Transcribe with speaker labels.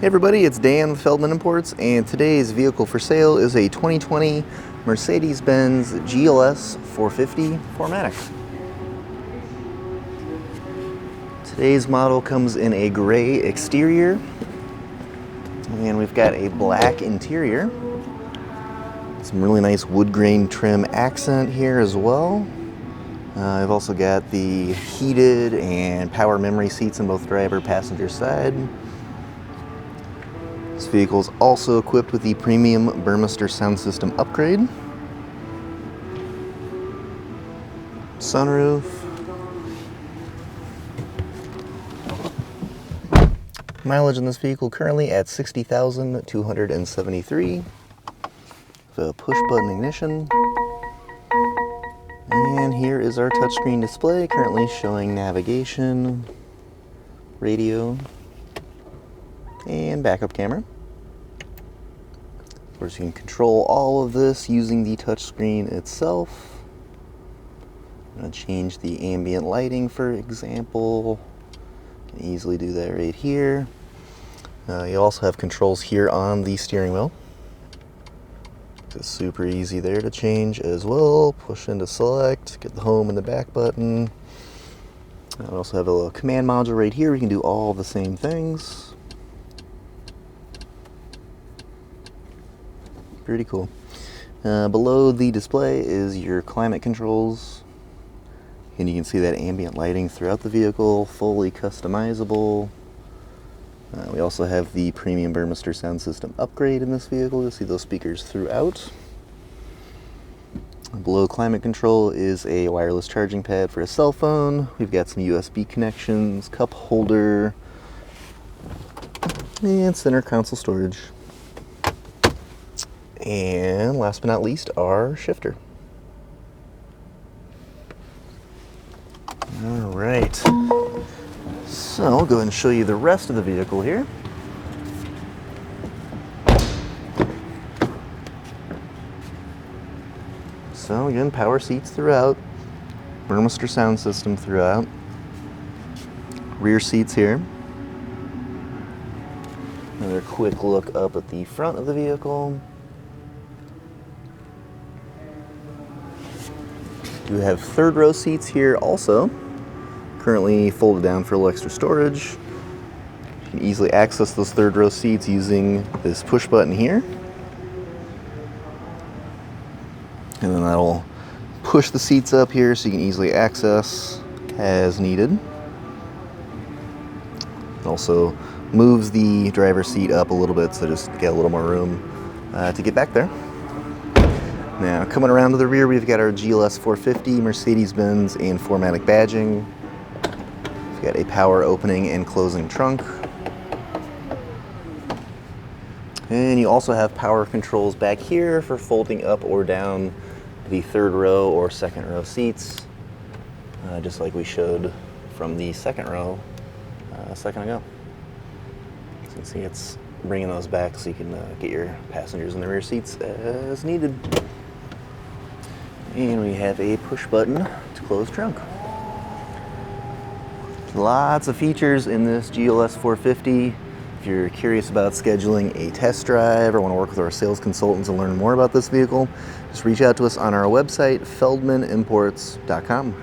Speaker 1: Hey everybody, it's Dan with Feldmann Imports, and today's vehicle for sale is a 2020 Mercedes-Benz GLS 450 4MATIC. Today's model comes in a gray exterior, and we've got a black interior. Some really nice wood grain trim accent here as well. I've also got the heated and power memory seats on both driver and passenger side. This vehicle is also equipped with the premium Burmester sound system upgrade. Sunroof. Mileage in this vehicle currently at 60,273. The push button ignition. And here is our touchscreen display, currently showing navigation, radio, and backup camera. Of course, you can control all of this using the touchscreen itself. I'm going to change the ambient lighting, for example. You can easily do that right here. You also have controls here on the steering wheel. It's super easy there to change as well. Push into select, get the home and the back button. I also have a little command module right here. We can do all the same things. Pretty cool. Below the display is your climate controls. And you can see that ambient lighting throughout the vehicle, fully customizable. We also have the premium Burmester sound system upgrade in this vehicle. You'll see those speakers throughout. Below climate control is a wireless charging pad for a cell phone. We've got some USB connections, cup holder, and center console storage. And last but not least, our shifter. All right. So I'll go ahead and show you the rest of the vehicle here. So again, power seats throughout, Burmester sound system throughout, rear seats here. Another quick look up at the front of the vehicle. We have third row seats here also. Currently folded down for a little extra storage. You can easily access those third row seats using this push button here. And then that'll push the seats up here so you can easily access as needed. It also moves the driver's seat up a little bit so just get a little more room to get back there. Now coming around to the rear, we've got our GLS 450, Mercedes-Benz, and 4MATIC badging. Got a power opening and closing trunk. And you also have power controls back here for folding up or down the third row or second row seats, just like we showed from the second row a second ago. So you can see it's bringing those back so you can get your passengers in the rear seats as needed. And we have a push button to close trunk. Lots of features in this GLS 450. If you're curious about scheduling a test drive or want to work with our sales consultants and learn more about this vehicle, just reach out to us on our website, feldmannimports.com.